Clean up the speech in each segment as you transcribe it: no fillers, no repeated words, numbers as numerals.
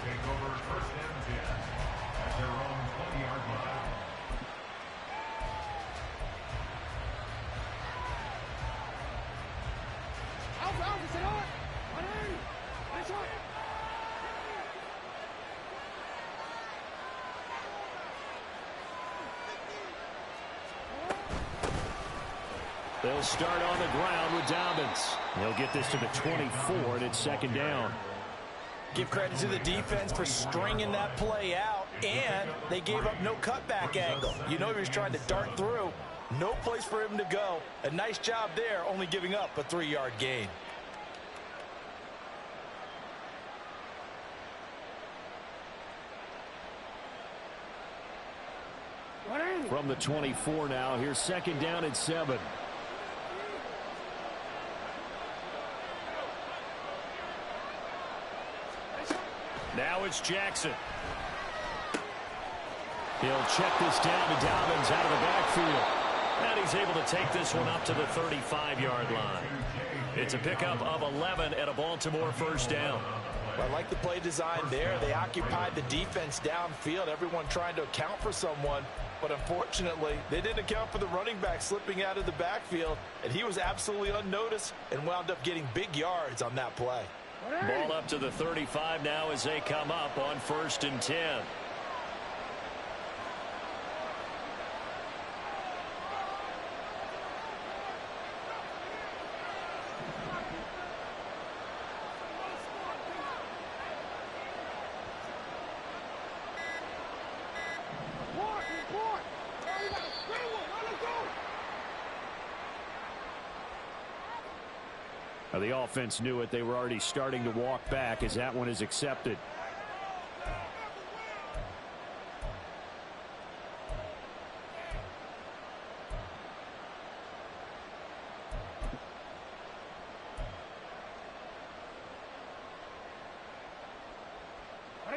take over first and 10 at their own 20-yard line. They'll start on the ground with Dobbins. They'll get this to the 24, and it's second down. Give credit to the defense for stringing that play out, and they gave up no cutback angle. You know he was trying to dart through. No place for him to go. A nice job there, only giving up a 3-yard gain. From the 24 now, here's second down and 7. Now it's Jackson. He'll check this down to Dobbins out of the backfield. And he's able to take this one up to the 35-yard line. It's a pickup of 11 and a Baltimore first down. I like the play design there. They occupied the defense downfield, everyone trying to account for someone. But unfortunately, they didn't account for the running back slipping out of the backfield. And he was absolutely unnoticed and wound up getting big yards on that play. Ball up to the 35 now as they come up on first and 10. The offense knew it. They were already starting to walk back as that one is accepted.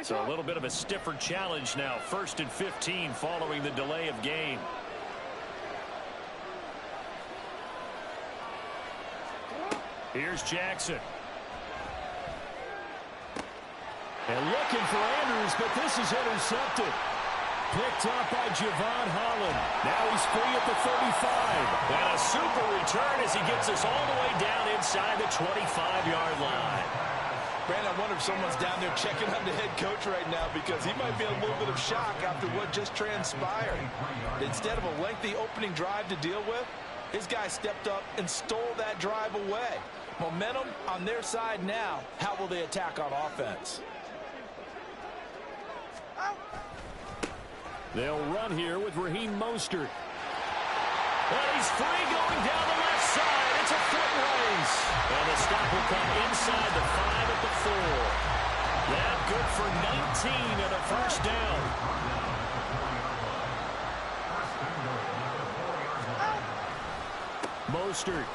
So a little bit of a stiffer challenge now. First and 15 following the delay of game. Here's Jackson. And looking for Andrews, but this is intercepted. Picked up by Javon Holland. Now he's free at the 35. And a super return as he gets us all the way down inside the 25-yard line. Brandon, I wonder if someone's down there checking on the head coach right now because he might be in a little bit of shock after what just transpired. Instead of a lengthy opening drive to deal with, his guy stepped up and stole that drive away. Momentum on their side now. How will they attack on offense? They'll run here with Raheem Mostert. And he's free going down the left side. It's a foot race. And the stop will come inside the 5 at the 4. That good for 19 and a first down. Mostert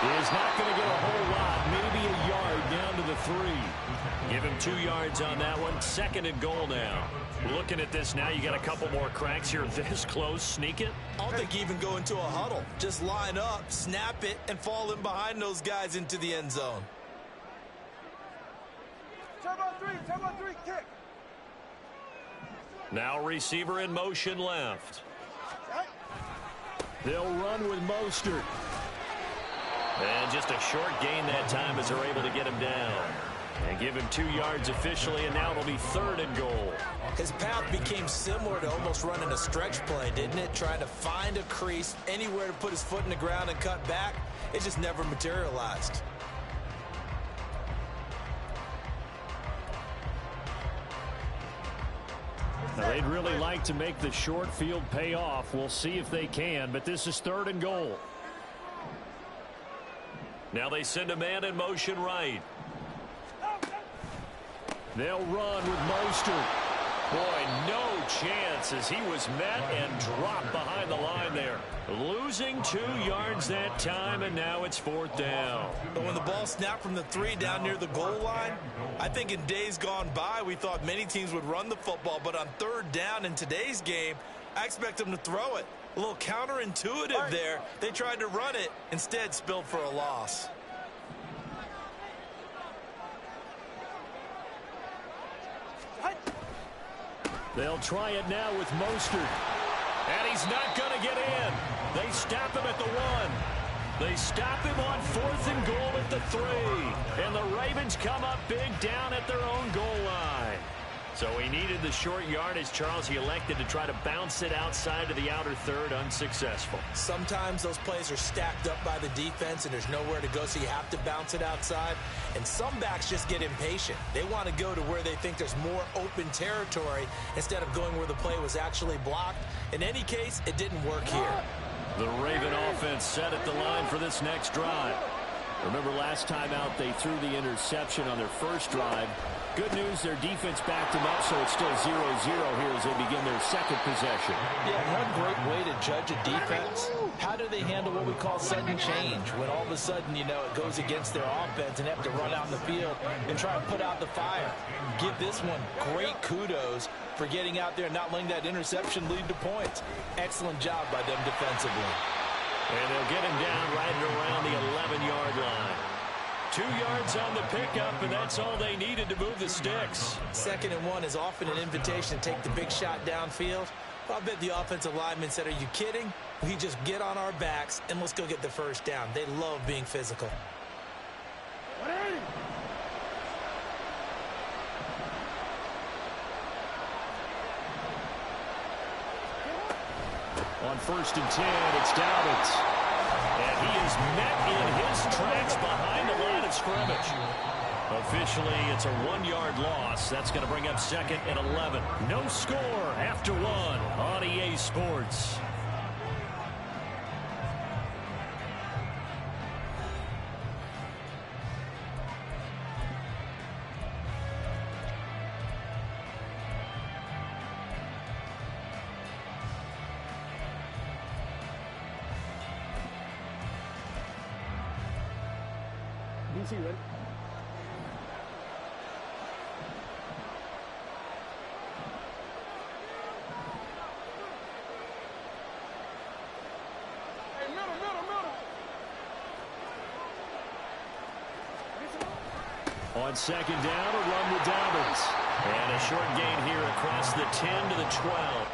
is not going to get a whole lot, maybe a yard down to the 3. Give him 2 yards on that one. Second and goal now. Looking at this now, you got a couple more cracks here this close. Sneak it. I don't think even go into a huddle. Just line up, snap it, and fall in behind those guys into the end zone. Turn on three, kick. Now receiver in motion left. They'll run with Mostert. And just a short gain that time as they're able to get him down. And give him 2 yards officially, and now it'll be third and goal. His path became similar to almost running a stretch play, didn't it? Trying to find a crease, anywhere to put his foot in the ground and cut back. It just never materialized. Now, they'd really like to make the short field pay off. We'll see if they can, but this is third and goal. Now they send a man in motion right. They'll run with Mostert. Boy, no chance as he was met and dropped behind the line there. Losing 2 yards that time, and now it's fourth down. But when the ball snapped from the 3 down near the goal line, I think in days gone by, we thought many teams would run the football, but on third down in today's game, I expect them to throw it. A little counterintuitive there. They tried to run it, instead spilled for a loss. They'll try it now with Mostert. And he's not going to get in. They stop him at the 1. They stop him on 4th and goal at the 3. And the Ravens come up big down at their own goal line. So he needed the short yardage, Charles. He elected to try to bounce it outside to the outer third, unsuccessful. Sometimes those plays are stacked up by the defense and there's nowhere to go, so you have to bounce it outside. And some backs just get impatient. They want to go to where they think there's more open territory instead of going where the play was actually blocked. In any case, it didn't work here. The Raven offense set at the line for this next drive. Remember last time out they threw the interception on their first drive. Good news, their defense backed them up, so it's still 0-0 here as they begin their second possession. Yeah, one great way to judge a defense, how do they handle what we call sudden change? When all of a sudden, you know, it goes against their offense and they have to run out in the field and try and put out the fire. Give this one great kudos for getting out there and not letting that interception lead to points. Excellent job by them defensively. And they'll get him down right around the 11-yard line. 2 yards on the pickup, and that's all they needed to move the sticks. 2nd and 1 is often an invitation to take the big shot downfield. Well, I bet the offensive lineman said, are you kidding? We just get on our backs and let's go get the first down. They love being physical. On 1st and 10, it's Doubins. And he is met in his tracks behind the line of scrimmage. Officially, it's a 1-yard loss. That's going to bring up 2nd and 11. No score after 1 on EA Sports. DC ready? Hey, middle. On 2nd down, a run with Dobbins. And a short gain here across the 10 to the 12.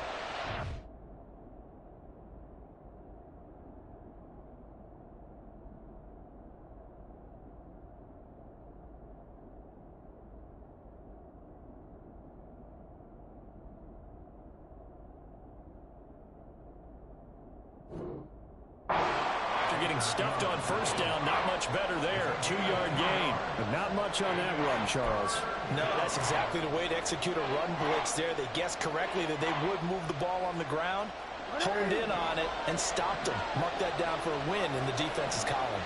Getting stuffed on 1st down, not much better there. 2-yard gain. But not much on that run, Charles. No, that's exactly the way to execute a run blitz there. They guessed correctly that they would move the ball on the ground, honed in on it, and stopped them. Mark that down for a win in the defense's column.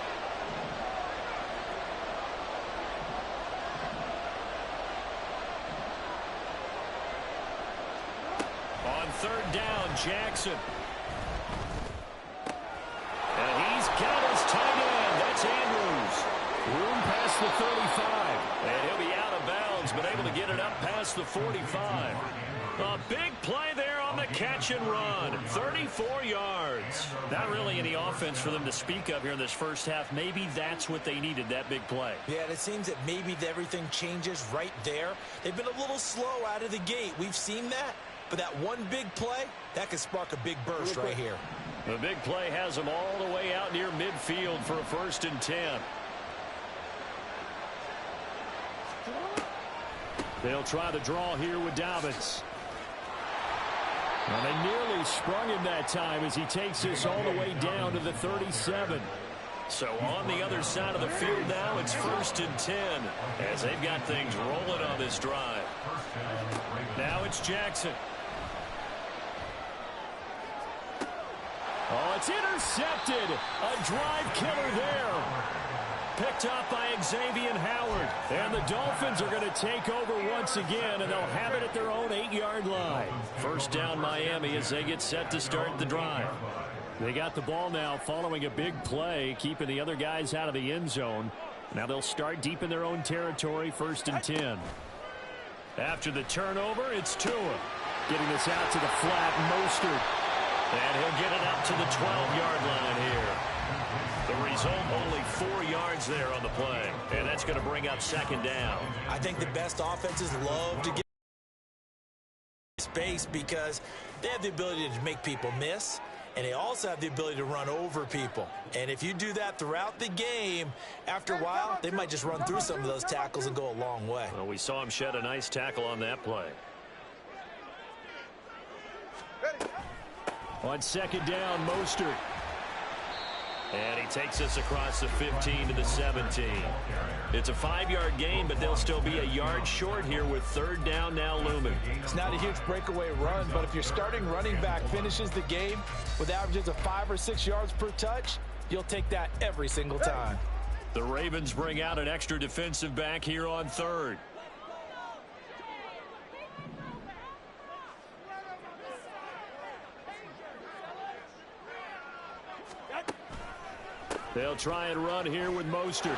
On 3rd down, Jackson. And he's got his tight end. That's Andrews. Room past the 35. And he'll be out of bounds, but able to get it up past the 45. A big play there on the catch and run. 34 yards. Not really any offense for them to speak of here in this first half. Maybe that's what they needed, that big play. Yeah, and it seems that maybe everything changes right there. They've been a little slow out of the gate. We've seen that. But that one big play, that could spark a big burst right here. The big play has them all the way out near midfield for a 1st and 10. They'll try the draw here with Dobbins. Well, they nearly sprung him that time as he takes this all the way down to the 37. So on the other side of the field now, it's 1st and 10 as they've got things rolling on this drive. Now it's Jackson. Oh, it's intercepted. A drive killer there. Picked up by Xavier Howard. And the Dolphins are going to take over once again, and they'll have it at their own 8-yard line. 1st down Miami as they get set to start the drive. They got the ball now following a big play, keeping the other guys out of the end zone. Now they'll start deep in their own territory, 1st and 10. After the turnover, it's Tua. Getting this out to the flat, Mostert. And he'll get it up to the 12-yard line here. The result, only 4 yards there on the play. And that's going to bring up 2nd down. I think the best offenses love to get space because they have the ability to make people miss, and they also have the ability to run over people. And if you do that throughout the game, after a while, they might just run through some of those tackles and go a long way. Well, we saw him shed a nice tackle on that play. On second down, Mostert. And he takes us across the 15 to the 17. It's a 5-yard gain, but they'll still be a yard short here with third down now looming. It's not a huge breakaway run, but if your starting running back finishes the game with averages of 5 or 6 yards per touch, you'll take that every single time. The Ravens bring out an extra defensive back here on third. They'll try and run here with Mostert.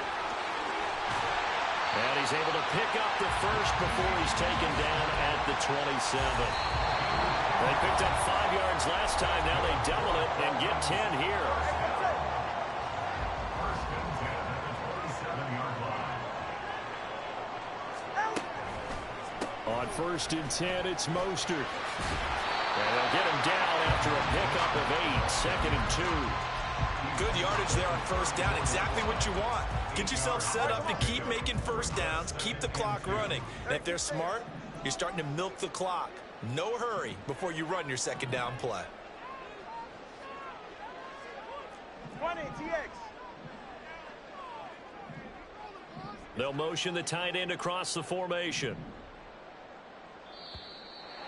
And he's able to pick up the first before he's taken down at the 27. They picked up 5 yards last time. Now they double it and get 10 here. On 1st and 10, it's Mostert. And they'll get him down after a pickup of 8. 2nd and 2. Good yardage there on first down. Exactly what you want. Get yourself set up to keep making first downs. Keep the clock running. And if they're smart, you're starting to milk the clock. No hurry before you run your second down play. 20 TX. They'll motion the tight end across the formation.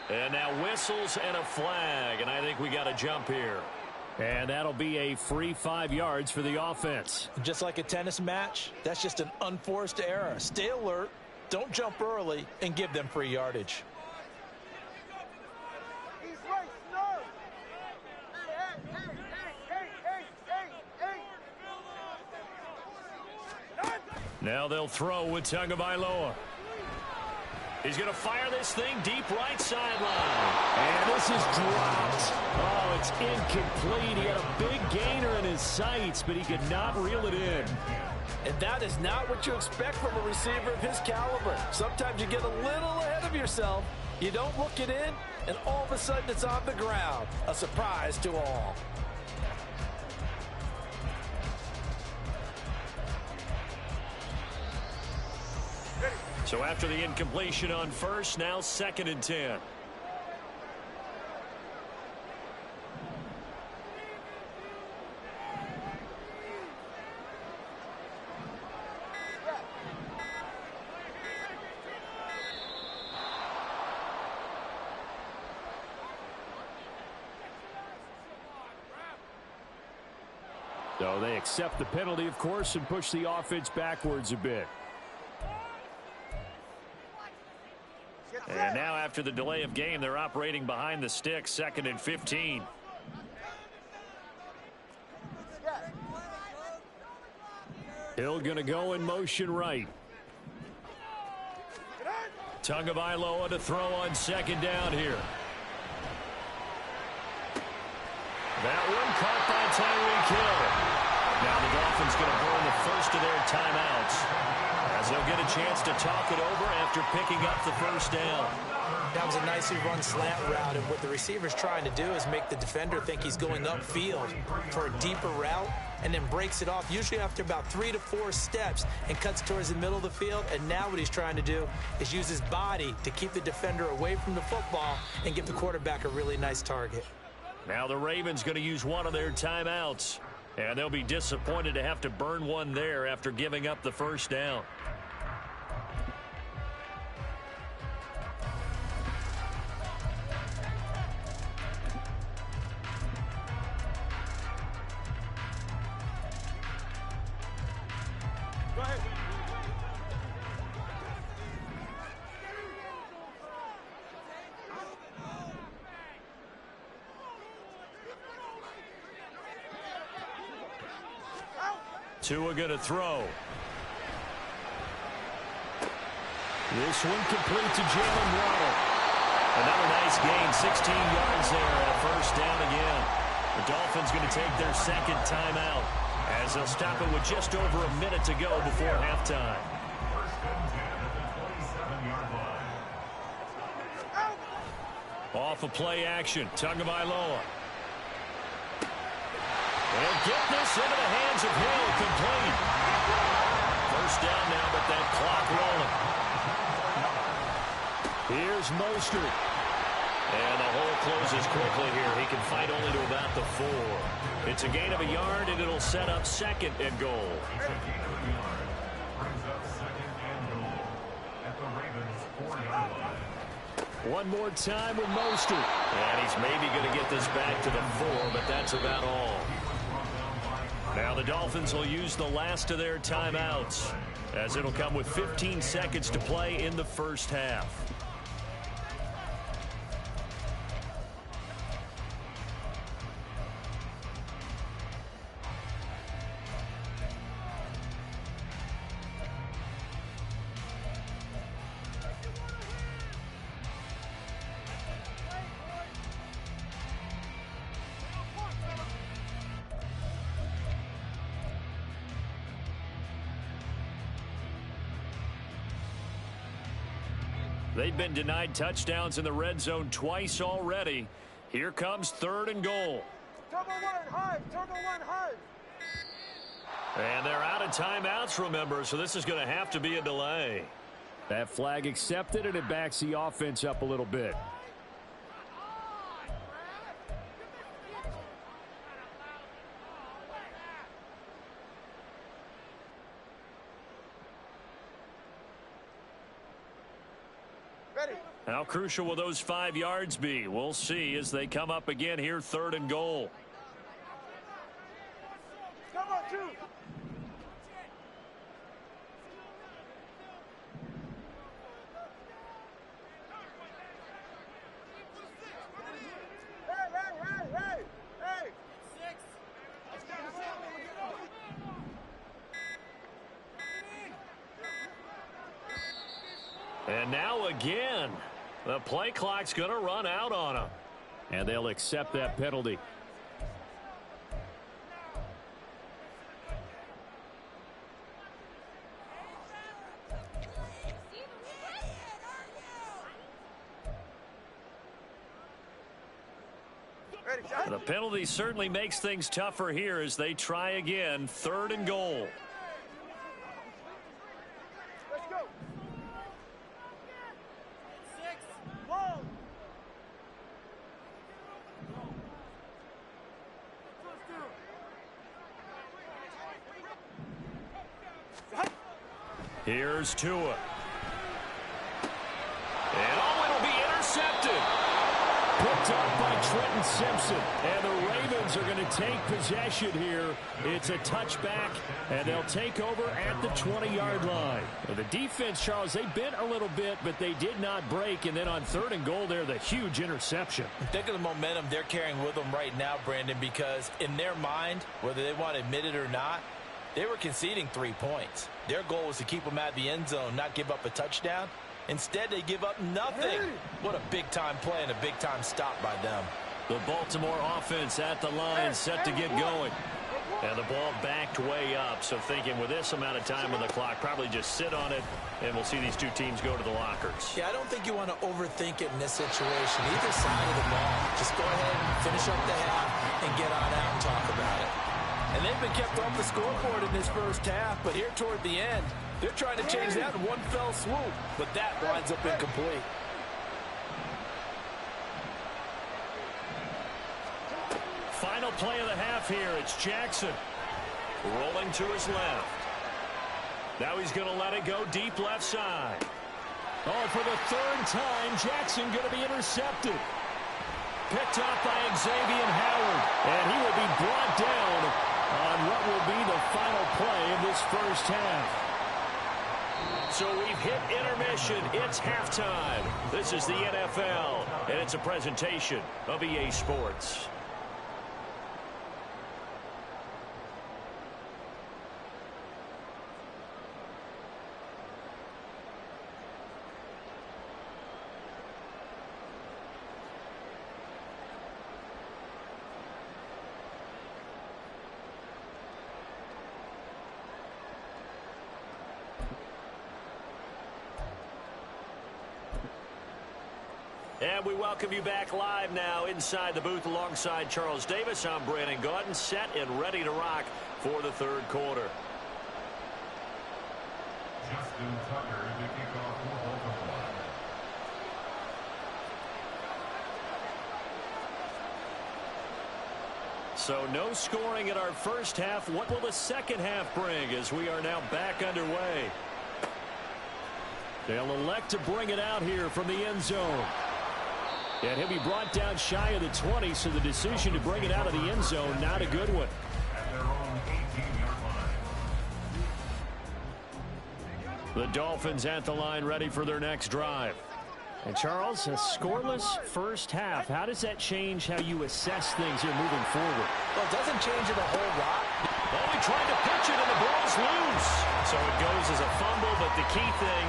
And now whistles and a flag. And I think we got a jump here. And that'll be a free 5 yards for the offense. Just like a tennis match, that's just an unforced error. Stay alert, don't jump early, and give them free yardage. He's right, no. Hey. Now they'll throw with Tagovailoa. He's going to fire this thing deep right sideline. And this is dropped. Oh, it's incomplete. He had a big gainer in his sights, but he could not reel it in. And that is not what you expect from a receiver of his caliber. Sometimes you get a little ahead of yourself. You don't look it in, and all of a sudden it's on the ground. A surprise to all. So after the incompletion on first, now 2nd and 10. So they accept the penalty, of course, and push the offense backwards a bit. And now after the delay of game, they're operating behind the sticks, 2nd and 15. Hill going to go in motion right. Tagovailoa to throw on 2nd down here. That one caught by Tyreek Hill. Now the Dolphins going to burn the first of their timeouts, as they'll get a chance to talk it over after picking up the first down. That was a nicely run slant route, and what the receiver's trying to do is make the defender think he's going upfield for a deeper route, and then breaks it off, usually after about 3 to 4 steps, and cuts towards the middle of the field. And now what he's trying to do is use his body to keep the defender away from the football and give the quarterback a really nice target. Now the Ravens going to use one of their timeouts, and they'll be disappointed to have to burn one there after giving up the first down. Go ahead. Tua going to throw. This one complete to Jalen Waddle. Another nice gain, 16 yards there, and a first down again. The Dolphins going to take their second timeout, as they'll stop it with just over a minute to go before halftime. Off of play action, Tagovailoa. And get this into the hands of Hill, complete. First down now, but that clock rolling. Here's Mostert. And the hole closes quickly here. He can fight only to about the 4. It's a gain of a yard, and it'll set up second and goal. A gain of a yard brings up second and goal at the Ravens' 4-yard line. One more time with Mostert. And he's maybe going to get this back to the 4, but that's about all. Now the Dolphins will use the last of their timeouts, as it'll come with 15 seconds to play in the first half. They've been denied touchdowns in the red zone twice already. Here comes 3rd and goal. Turbo 1, high. Turbo 1, high. And they're out of timeouts, remember, so this is going to have to be a delay. That flag accepted, and it backs the offense up a little bit. How crucial will those 5 yards be? We'll see as they come up again here, 3rd and goal. Come on, 2. Hey. And now again, the play clock's going to run out on them. And they'll accept that penalty. The penalty certainly makes things tougher here as they try again. 3rd and goal. Let's go. 6. Long. Here's Tua. And it'll be intercepted. Picked up by Trenton Simpson. And the Ravens are going to take possession here. It's a touchback, and they'll take over at the 20-yard line. Well, the defense, Charles, they bent a little bit, but they did not break. And then on 3rd and goal there, the huge interception. Think of the momentum they're carrying with them right now, Brandon, because in their mind, whether they want to admit it or not, they were conceding 3 points. Their goal was to keep them at the end zone, not give up a touchdown. Instead, they give up nothing. What a big-time play and a big-time stop by them. The Baltimore offense at the line, set to get going. And the ball backed way up, so thinking with this amount of time on the clock, probably just sit on it, and we'll see these two teams go to the lockers. Yeah, I don't think you want to overthink it in this situation. Either side of the ball. Just go ahead and finish up the half and get on out and talk about it. And they've been kept off the scoreboard in this first half, but here toward the end, they're trying to change that in one fell swoop, but that winds up incomplete. Final play of the half here. It's Jackson rolling to his left. Now he's going to let it go deep left side. Oh, for the 3rd time, Jackson going to be intercepted. Picked up by Xavier Howard, and he will be brought down on what will be the final play of this first half. So we've hit intermission. It's halftime. This is the NFL, and it's a presentation of EA Sports. And we welcome you back live now inside the booth alongside Charles Davis. I'm Brandon Gaudin, set and ready to rock for the third quarter. Justin Tucker to kick off for Baltimore. So no scoring in our first half. What will the second half bring as we are now back underway? They'll elect to bring it out here from the end zone. And he'll be brought down shy of the 20, so the decision to bring it out of the end zone, not a good one. At their own 18-yard line. The Dolphins at the line ready for their next drive. And Charles, a scoreless first half. How does that change how you assess things here moving forward? Well, it doesn't change it a whole lot. Oh, he tried to pitch it, and the ball's loose. So it goes as a fumble, but the key thing,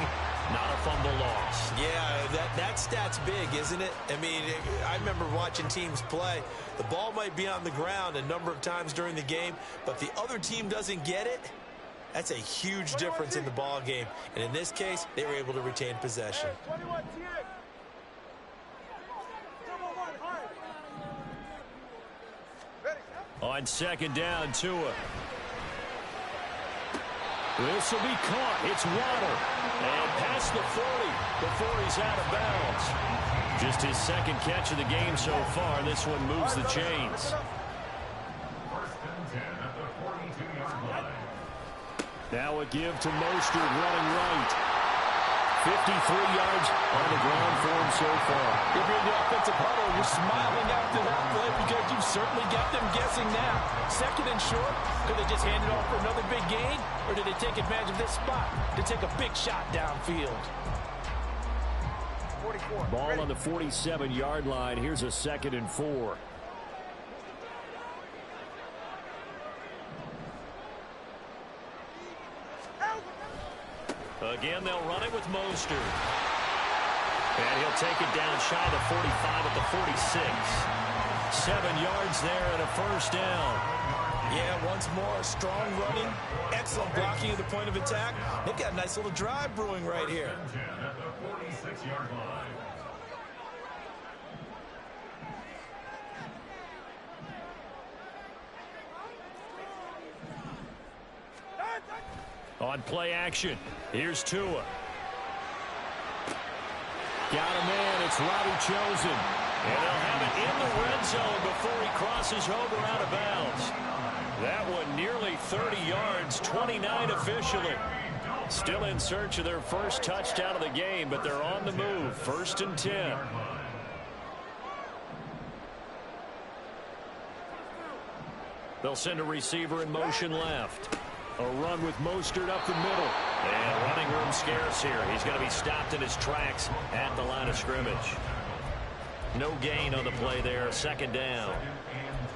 not a fumble loss. Yeah, that stat's big, isn't it? I mean, I remember watching teams play. The ball might be on the ground a number of times during the game, but the other team doesn't get it. That's a huge difference in the ball game. And in this case, they were able to retain possession. 21 TX. On second down, Tua. This will be caught. It's Waddle. And past the 40 before he's out of bounds. Just his second catch of the game so far. This one moves the chains. First and 10 at the 42-yard line. Now a give to Mostert running right. 53 yards on the ground for him so far. If you're in the offensive huddle, you're smiling after that play because you've certainly got them guessing now. Second and short, could they just hand it off for another big gain? Or did they take advantage of this spot to take a big shot downfield? 44. Ball on the 47-yard line. Here's a 2nd and 4. Again, they'll run it with Mostert. And he'll take it down shy of the 45 at the 46. 7 yards there and a first down. Yeah, once more, strong running, excellent blocking at the point of attack. They've got a nice little drive brewing right here. First and 10 at the 46-yard line. On play action, here's Tua. Got a man, it's Robbie Chosen. And they'll have it in the red zone before he crosses over out of bounds. That one nearly 30 yards, 29 officially. Still in search of their first touchdown of the game, but they're on the move. First and 10. They'll send a receiver in motion left. A run with Mostert up the middle. And running room scarce here. He's going to be stopped in his tracks at the line of scrimmage. No gain on the play there. Second down.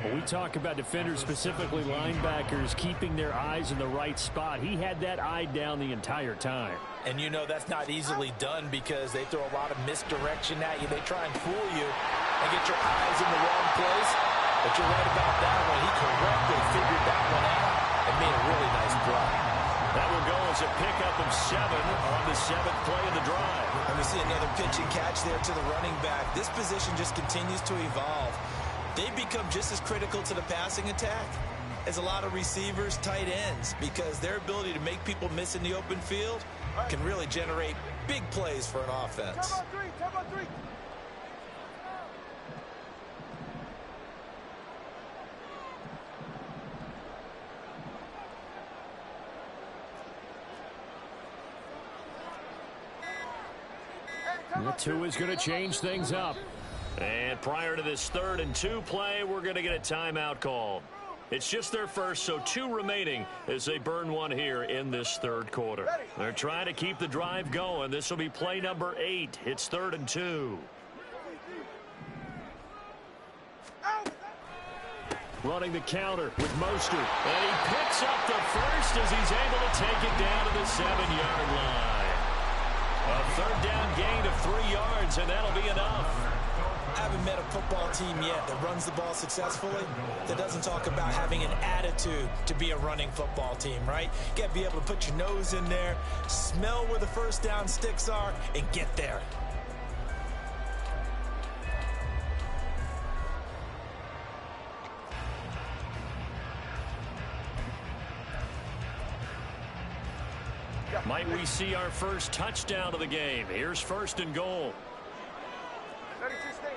When we talk about defenders, specifically linebackers, keeping their eyes in the right spot, he had that eye down the entire time. And you know that's not easily done because they throw a lot of misdirection at you. They try and fool you and get your eyes in the wrong place. But you're right about that one. He correctly figured that one out and made a really nice play. That will go as a pickup of 7 on the 7th play of the drive. And we see another pitch and catch there to the running back. This position just continues to evolve. They become just as critical to the passing attack as a lot of receivers, tight ends, because their ability to make people miss in the open field can really generate big plays for an offense. Come on, three. The 2 is going to change things up. And prior to this 3rd and 2 play, we're going to get a timeout called. It's just their first, so 2 remaining as they burn one here in this 3rd quarter. They're trying to keep the drive going. This will be play number 8. It's 3rd and 2. Running the counter with Mostert. And he picks up the first as he's able to take it down to the 7-yard line. A 3rd down gain of 3 yards, and that'll be enough. I haven't met a football team yet that runs the ball successfully that doesn't talk about having an attitude to be a running football team, right? You got to be able to put your nose in there, smell where the first down sticks are, and get there. right, we see our first touchdown of the game. Here's first and goal. 32 Stinger.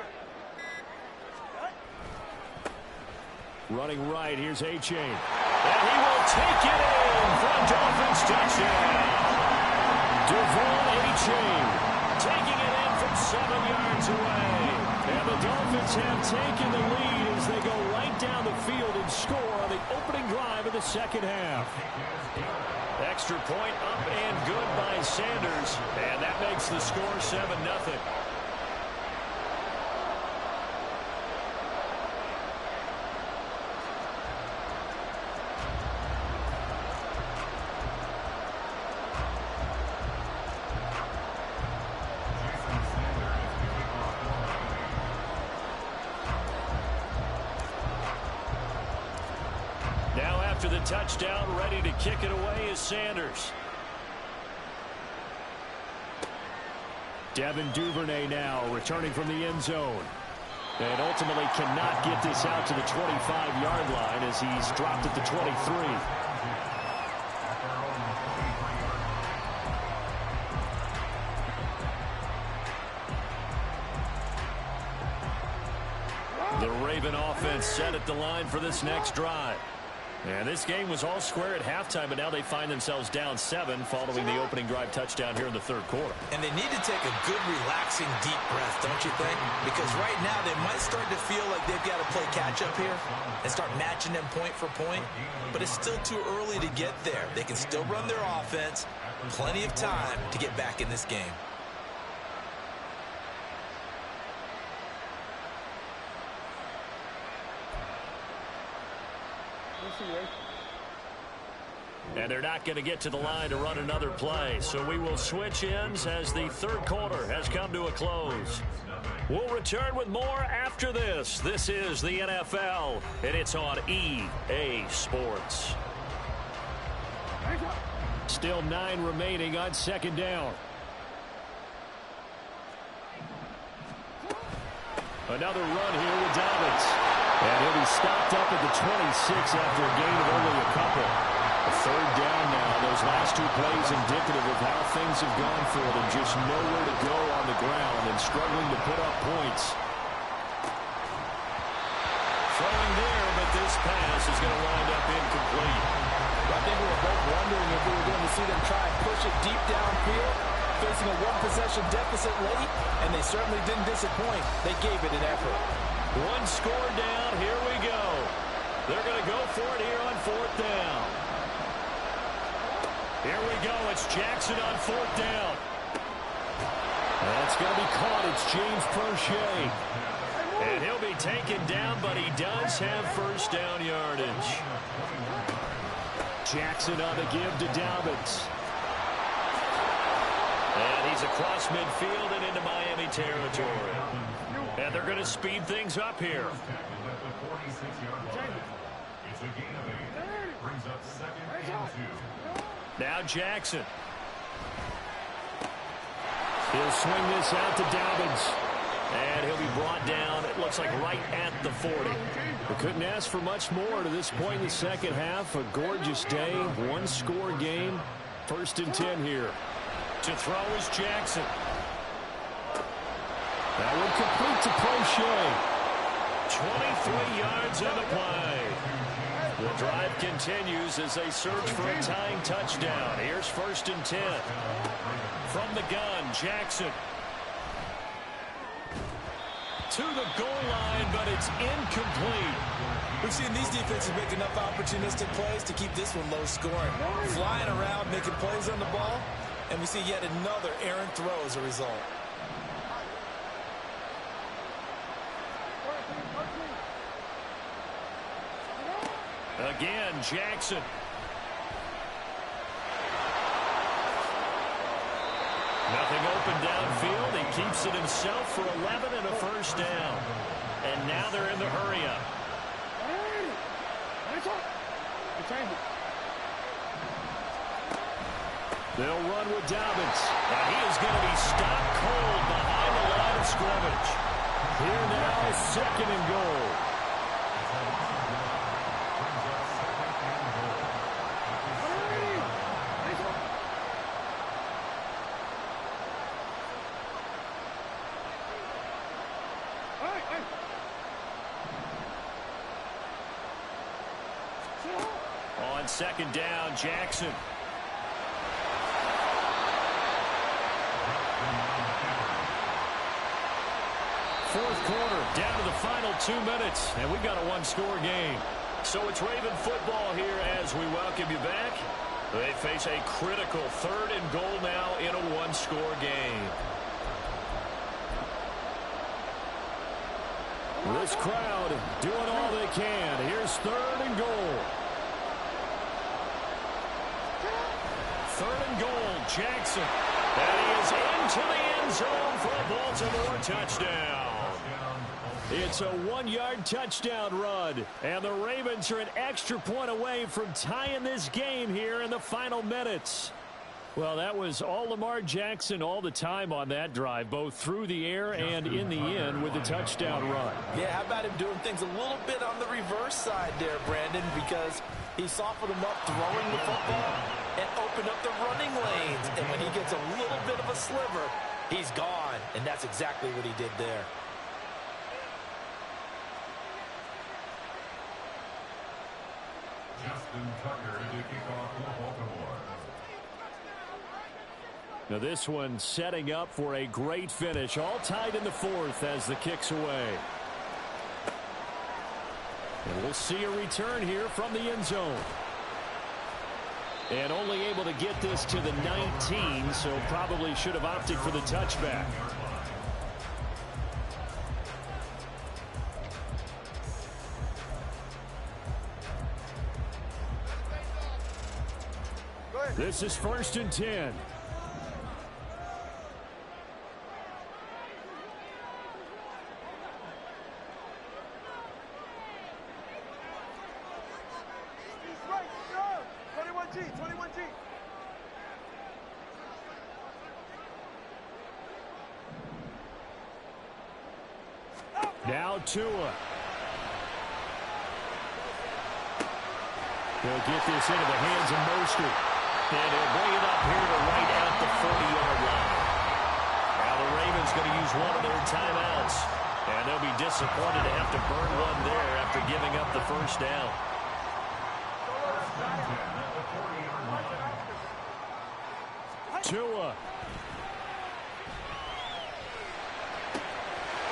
Running right, here's A-Chain. And he will take it in for a Dolphins touchdown. Devon A-Chain taking it in from 7 yards away. And the Dolphins have taken the lead as they go right down the field and score on the opening drive of the second half. Extra point up and good by Sanders. And that makes the score 7-0. Now after the touchdown, ready to kick it away is Sanders. Devin Duvernay now returning from the end zone. And ultimately cannot get this out to the 25-yard line as he's dropped at the 23. The Raven offense set at the line for this next drive. And this game was all square at halftime, but now they find themselves down 7 following the opening drive touchdown here in the third quarter. And they need to take a good, relaxing, deep breath, don't you think? Because right now they might start to feel like they've got to play catch-up here and start matching them point for point. But it's still too early to get there. They can still run their offense. Plenty of time to get back in this game. And they're not going to get to the line to run another play. So we will switch ends as the third quarter has come to a close. We'll return with more after this. This is the NFL, and it's on EA Sports. Still 9 remaining on second down. Another run here with Dobbins. And he'll be stopped up at the 26 after a gain of only a couple. A third down now. Those last 2 plays indicative of how things have gone for them. Just nowhere to go on the ground and struggling to put up points. Throwing there, but this pass is going to wind up incomplete. I think we were both wondering if we were going to see them try and push it deep downfield, facing a 1-possession deficit late, and they certainly didn't disappoint. They gave it an effort. 1 score down. Here we go. They're going to go for it here on 4th down. Here we go. It's Jackson on 4th down. That's going to be caught. It's James Prochet. And he'll be taken down, but he does have first down yardage. Jackson on the give to Dobbins. And he's across midfield and into Miami territory. And they're going to speed things up here. It's a gain of 8. Brings up 2nd and 2. Now Jackson. He'll swing this out to Dobbins. And he'll be brought down, it looks like, right at the 40. We couldn't ask for much more to this point in the second half. A gorgeous day, 1-score game. 1st and 10 here. To throw is Jackson. That one complete to Prochet. 23 yards on the play. The drive continues as they search for a tying touchdown. Here's 1st and 10. From the gun, Jackson. To the goal line, but it's incomplete. We've seen these defenses make enough opportunistic plays to keep this one low scoring. Flying around, making plays on the ball, and we see yet another errant throw as a result. Again, Jackson. Nothing open downfield. He keeps it himself for 11 and a first down. And now they're in the hurry-up. They'll run with Dobbins. And he is going to be stopped cold behind the line of scrimmage. Here now is 2nd and goal. On second down, Jackson. Fourth quarter, down to the final 2 minutes, and we've got a one-score game. So it's Raven football here as we welcome you back. They face a critical 3rd and goal now in a one-score game. This crowd doing all they can. Here's 3rd and goal. 3rd and goal, Jackson. And he is into the end zone for a Baltimore touchdown. It's a 1-yard touchdown run. And the Ravens are an extra point away from tying this game here in the final minutes. Well, that was all Lamar Jackson all the time on that drive, both through the air and in the end with the touchdown run. Yeah, how about him doing things a little bit on the reverse side there, Brandon, because he softened him up throwing the football and opened up the running lanes. And when he gets a little bit of a sliver, he's gone. And that's exactly what he did there. Justin Tucker to kick off for Baltimore. Now this one setting up for a great finish. All tied in the 4th as the kick's away. And we'll see a return here from the end zone. And only able to get this to the 19, so probably should have opted for the touchback. This is 1st and 10. Now Tua. They'll get this into the hands of Mostert. And he'll bring it up here to right at the 40-yard line. Now the Ravens going to use one of their timeouts. And they'll be disappointed to have to burn one there after giving up the first down. Tua.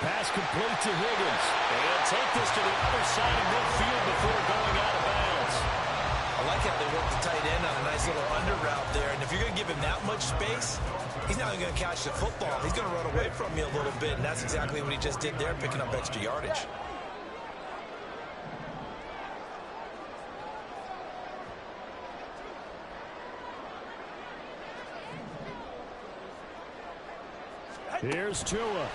Pass complete to Higgins. And take this to the other side of midfield before going out of bounds. I like how they work the tight end on a nice little under route there. And if you're going to give him that much space, he's not even going to catch the football. He's going to run away from you a little bit, and that's exactly what he just did there, picking up extra yardage. Here's Tua.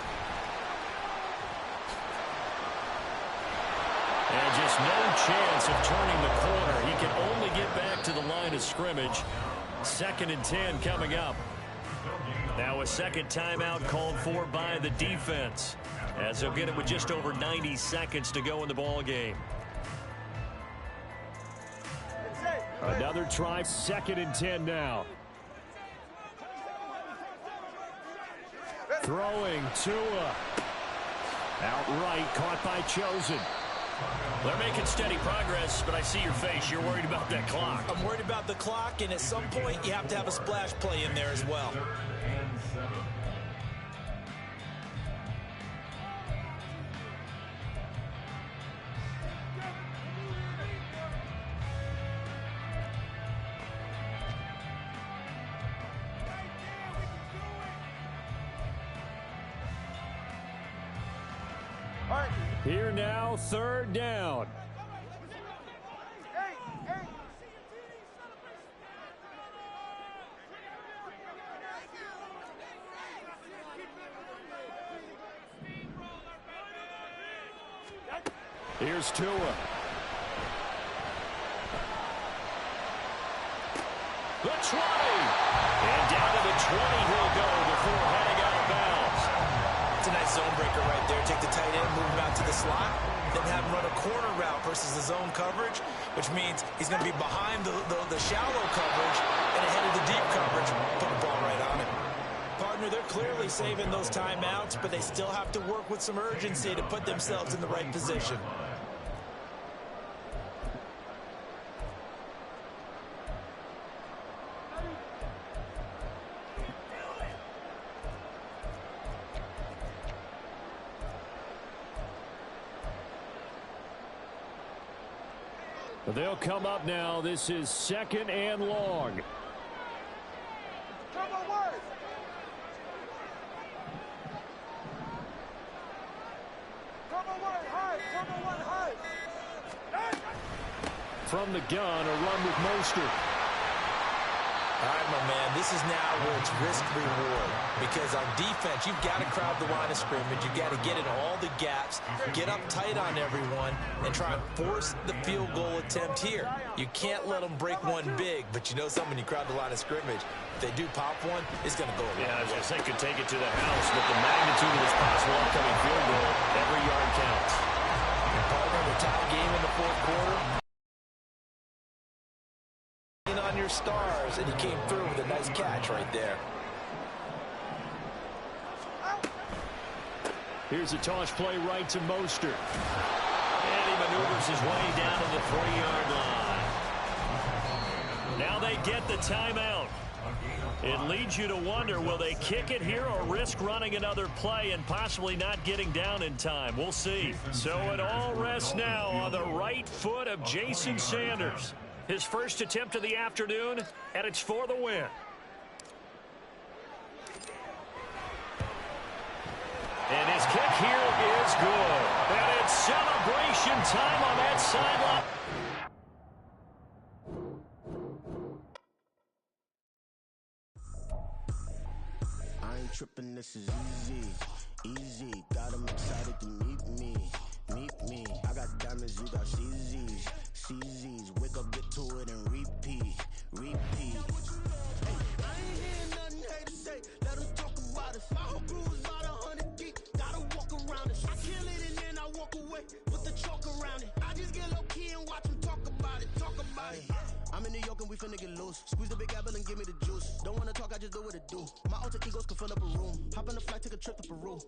And just no chance of turning the corner. He can only get back to the line of scrimmage. 2nd and 10 coming up. Now a second timeout called for by the defense, as they'll get it with just over 90 seconds to go in the ball game. Another try, 2nd and 10 now. Throwing Tua. Outright caught by Chosen. They're making steady progress, but I see your face. You're worried about that clock. I'm worried about the clock, and at some point you have to have a splash play in there as well. Here now, 3rd down. Here's Tua. The 20. And down to the 20 he'll go before heading out of bounds. It's a nice zone breaker right there. Take the tight end, move him out to the slot, then have him run a corner route versus the zone coverage, which means he's going to be behind the shallow coverage and ahead of the deep coverage. Put the ball right on him. Part Partner, they're clearly saving those timeouts, but they still have to work with some urgency to put themselves in the right position. They'll come up now. This is 2nd and long. From the gun, a run with Mostert. All right, my man, this is now where it's risk-reward. Because on defense, you've got to crowd the line of scrimmage. You've got to get in all the gaps, get up tight on everyone, and try and force the field goal attempt here. You can't let them break one big, but you know something, when you crowd the line of scrimmage, if they do pop one, it's going to go away. Yeah, I was going to say, could take it to the house, but the magnitude of this possible upcoming field goal, every yard counts. And partner, the tie game in the fourth quarter. On your stars, and he came through with a nice catch right there. Here's a toss play right to Mostert. And he maneuvers his way down to the 3-yard line. Now they get the timeout. It leads you to wonder, will they kick it here or risk running another play and possibly not getting down in time? We'll see. So it all rests now on the right foot of Jason Sanders. His first attempt of the afternoon, and it's for the win. And his kick here is good. And it's celebration time on that sideline. I ain't tripping, this is easy. Easy, got them excited to meet me. Meet me, I got diamonds, you got CZs. CZs, wake up, get to it, and repeat. Repeat. Hey, I ain't hearing nothing hate to say. Let them talk about us. My whole crew is about 100 deep. Gotta walk around it. I kill it and then I walk away. Put the chalk around it. I just get low key and watch them talk about it. Talk about it. I'm in New York and we finna get loose. Squeeze the big apple and give me the juice. Don't wanna talk, I just do what it do. My alter egos can fill up a room. Hop on a flight, take a trip to Peru.